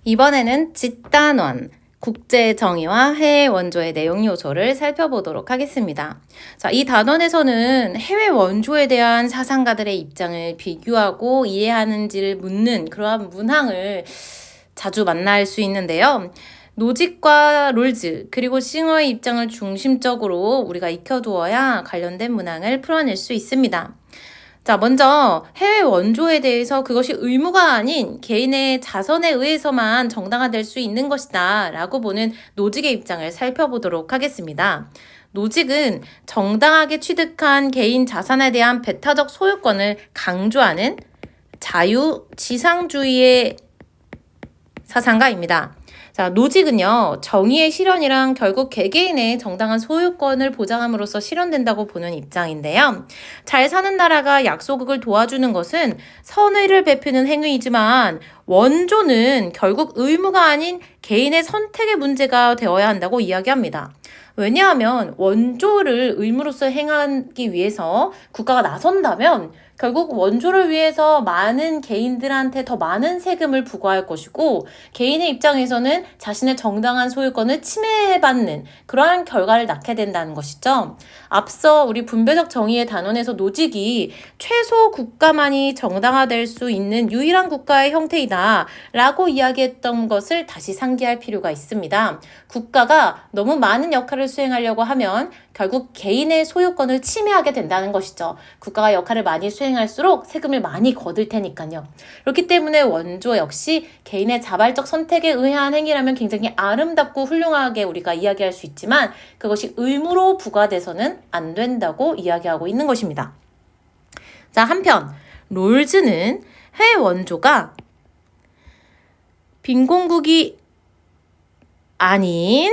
이번에는 집단원, 국제 정의와 해외 원조의 내용 요소를 살펴보도록 하겠습니다. 자, 이 단원에서는 해외 원조에 대한 사상가들의 입장을 비교하고 이해하는지를 묻는 그러한 문항을 자주 만날 수 있는데요. 노직과 롤즈, 그리고 싱어의 입장을 중심적으로 우리가 익혀두어야 관련된 문항을 풀어낼 수 있습니다. 자, 먼저 해외 원조에 대해서 그것이 의무가 아닌 개인의 자선에 의해서만 정당화될 수 있는 것이다 라고 보는 노직의 입장을 살펴보도록 하겠습니다. 노직은 정당하게 취득한 개인 자산에 대한 배타적 소유권을 강조하는 자유지상주의의 사상가입니다. 자, 노직은요, 정의의 실현이랑 결국 개개인의 정당한 소유권을 보장함으로써 실현된다고 보는 입장인데요. 잘 사는 나라가 약소국을 도와주는 것은 선의를 베푸는 행위이지만 원조는 결국 의무가 아닌 개인의 선택의 문제가 되어야 한다고 이야기합니다. 왜냐하면 원조를 의무로서 행하기 위해서 국가가 나선다면 결국 원조를 위해서 많은 개인들한테 더 많은 세금을 부과할 것이고 개인의 입장에서는 자신의 정당한 소유권을 침해받는 그러한 결과를 낳게 된다는 것이죠. 앞서 우리 분배적 정의의 단원에서 노직이 최소 국가만이 정당화될 수 있는 유일한 국가의 형태이다 라고 이야기했던 것을 다시 상기할 필요가 있습니다. 국가가 너무 많은 역할을 수행하려고 하면 결국 개인의 소유권을 침해하게 된다는 것이죠. 국가가 역할을 많이 수행할수록 세금을 많이 거둘 테니까요. 그렇기 때문에 원조 역시 개인의 자발적 선택에 의한 행위라면 굉장히 아름답고 훌륭하게 우리가 이야기할 수 있지만 그것이 의무로 부과돼서는 안 된다고 이야기하고 있는 것입니다. 자, 한편 롤즈는 해외 원조가 빈곤국이 아닌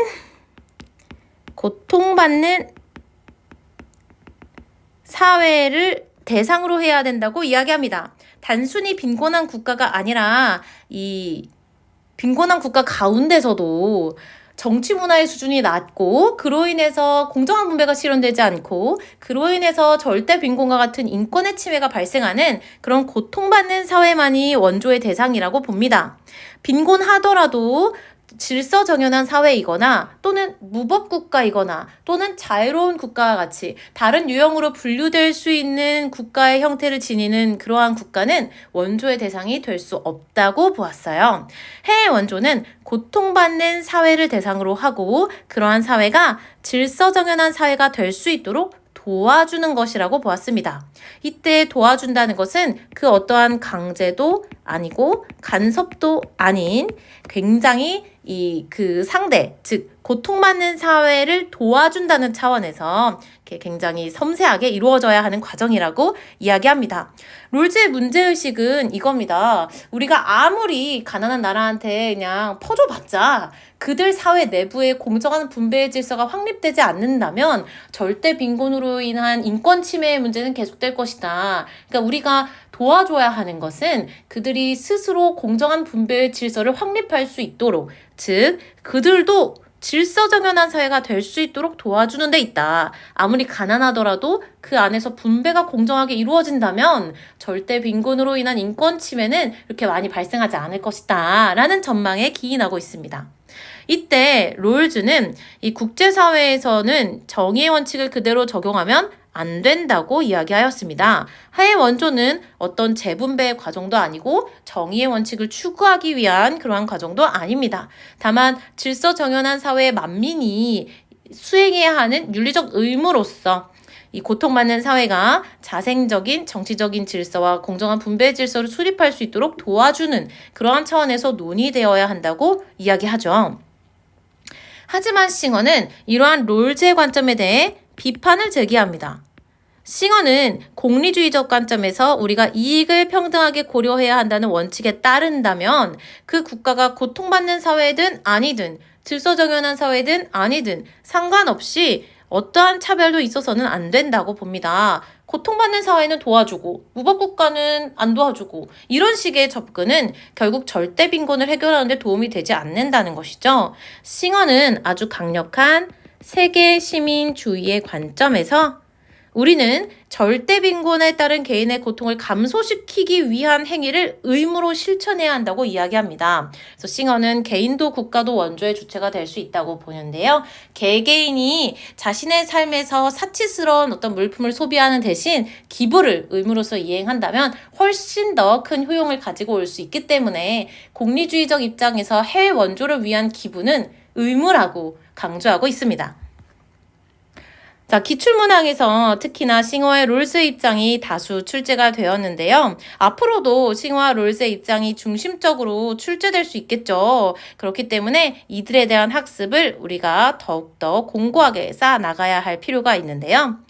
고통받는 사회를 대상으로 해야 된다고 이야기합니다. 단순히 빈곤한 국가가 아니라 이 빈곤한 국가 가운데서도 정치 문화의 수준이 낮고 그로 인해서 공정한 분배가 실현되지 않고 그로 인해서 절대 빈곤과 같은 인권의 침해가 발생하는 그런 고통받는 사회만이 원조의 대상이라고 봅니다. 빈곤하더라도 질서정연한 사회이거나 또는 무법국가이거나 또는 자유로운 국가와 같이 다른 유형으로 분류될 수 있는 국가의 형태를 지니는 그러한 국가는 원조의 대상이 될 수 없다고 보았어요. 해외 원조는 고통받는 사회를 대상으로 하고 그러한 사회가 질서정연한 사회가 될 수 있도록 도와주는 것이라고 보았습니다. 이때 도와준다는 것은 그 어떠한 강제도 아니고 간섭도 아닌 굉장히 그 상대, 즉 고통받는 사회를 도와준다는 차원에서 굉장히 섬세하게 이루어져야 하는 과정이라고 이야기합니다. 롤즈의 문제의식은 이겁니다. 우리가 아무리 가난한 나라한테 그냥 퍼줘봤자 그들 사회 내부에 공정한 분배의 질서가 확립되지 않는다면 절대 빈곤으로 인한 인권 침해의 문제는 계속될 것이다. 그러니까 우리가 도와줘야 하는 것은 그들이 스스로 공정한 분배의 질서를 확립할 수 있도록, 즉 그들도 질서정연한 사회가 될 수 있도록 도와주는 데 있다. 아무리 가난하더라도 그 안에서 분배가 공정하게 이루어진다면 절대 빈곤으로 인한 인권 침해는 이렇게 많이 발생하지 않을 것이다 라는 전망에 기인하고 있습니다. 이때 롤즈는 이 국제사회에서는 정의의 원칙을 그대로 적용하면 안 된다고 이야기하였습니다. 해외 원조는 어떤 재분배의 과정도 아니고 정의의 원칙을 추구하기 위한 그러한 과정도 아닙니다. 다만 질서정연한 사회의 만민이 수행해야 하는 윤리적 의무로서 이 고통받는 사회가 자생적인 정치적인 질서와 공정한 분배 질서를 수립할 수 있도록 도와주는 그러한 차원에서 논의되어야 한다고 이야기하죠. 하지만 싱어는 이러한 롤즈의 관점에 대해 비판을 제기합니다. 싱어는 공리주의적 관점에서 우리가 이익을 평등하게 고려해야 한다는 원칙에 따른다면 그 국가가 고통받는 사회든 아니든 질서정연한 사회든 아니든 상관없이 어떠한 차별도 있어서는 안 된다고 봅니다. 고통받는 사회는 도와주고 무법국가는 안 도와주고 이런 식의 접근은 결국 절대 빈곤을 해결하는 데 도움이 되지 않는다는 것이죠. 싱어는 아주 강력한 세계 시민주의의 관점에서 우리는 절대 빈곤에 따른 개인의 고통을 감소시키기 위한 행위를 의무로 실천해야 한다고 이야기합니다. 그래서 싱어는 개인도 국가도 원조의 주체가 될 수 있다고 보는데요. 개개인이 자신의 삶에서 사치스러운 어떤 물품을 소비하는 대신 기부를 의무로서 이행한다면 훨씬 더 큰 효용을 가지고 올 수 있기 때문에 공리주의적 입장에서 해외 원조를 위한 기부는 의무라고 강조하고 있습니다. 자, 기출문항에서 특히나 싱어의 롤스의 입장이 다수 출제가 되었는데요. 앞으로도 싱어와 롤스의 입장이 중심적으로 출제될 수 있겠죠. 그렇기 때문에 이들에 대한 학습을 우리가 더욱더 공고하게 쌓아나가야 할 필요가 있는데요.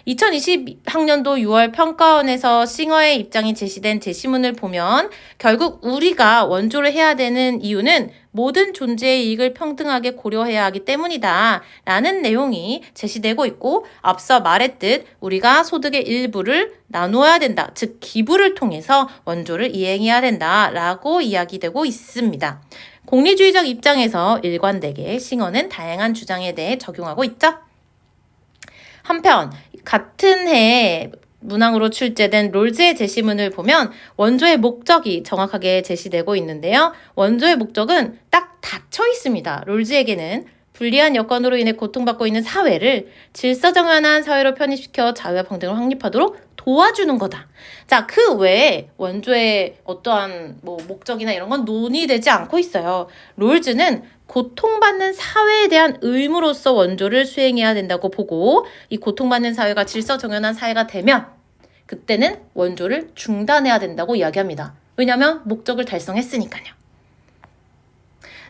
2020학년도 6월 평가원에서 싱어의 입장이 제시된 제시문을 보면 결국 우리가 원조를 해야 되는 이유는 모든 존재의 이익을 평등하게 고려해야 하기 때문이다 라는 내용이 제시되고 있고, 앞서 말했듯 우리가 소득의 일부를 나누어야 된다, 즉 기부를 통해서 원조를 이행해야 된다 라고 이야기되고 있습니다. 공리주의적 입장에서 일관되게 싱어는 다양한 주장에 대해 적용하고 있죠. 한편 같은 해 문항으로 출제된 롤즈의 제시문을 보면 원조의 목적이 정확하게 제시되고 있는데요. 원조의 목적은 딱 닫혀 있습니다. 롤즈에게는 불리한 여건으로 인해 고통받고 있는 사회를 질서정연한 사회로 편입시켜 자유와 평등을 확립하도록 도와주는 거다. 자, 그 외에 원조의 어떠한 목적이나 이런 건 논의되지 않고 있어요. 롤즈는 고통받는 사회에 대한 의무로서 원조를 수행해야 된다고 보고, 이 고통받는 사회가 질서정연한 사회가 되면 그때는 원조를 중단해야 된다고 이야기합니다. 왜냐하면 목적을 달성했으니까요.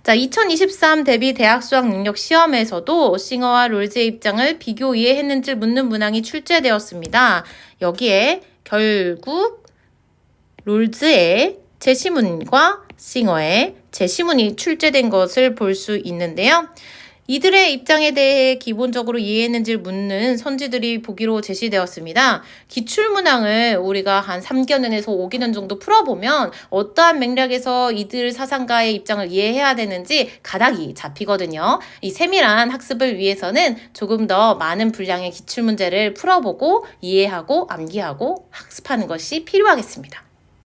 자, 2023 대비 대학 수학 능력 시험에서도 싱어와 롤즈의 입장을 비교 이해했는지 묻는 문항이 출제되었습니다. 여기에 결국 롤즈의 제시문과 싱어의 제시문이 출제된 것을 볼 수 있는데요. 이들의 입장에 대해 기본적으로 이해했는지를 묻는 선지들이 보기로 제시되었습니다. 기출문항을 우리가 한 3개년에서 5개년 정도 풀어보면 어떠한 맥락에서 이들 사상가의 입장을 이해해야 되는지 가닥이 잡히거든요. 이 세밀한 학습을 위해서는 조금 더 많은 분량의 기출문제를 풀어보고 이해하고 암기하고 학습하는 것이 필요하겠습니다.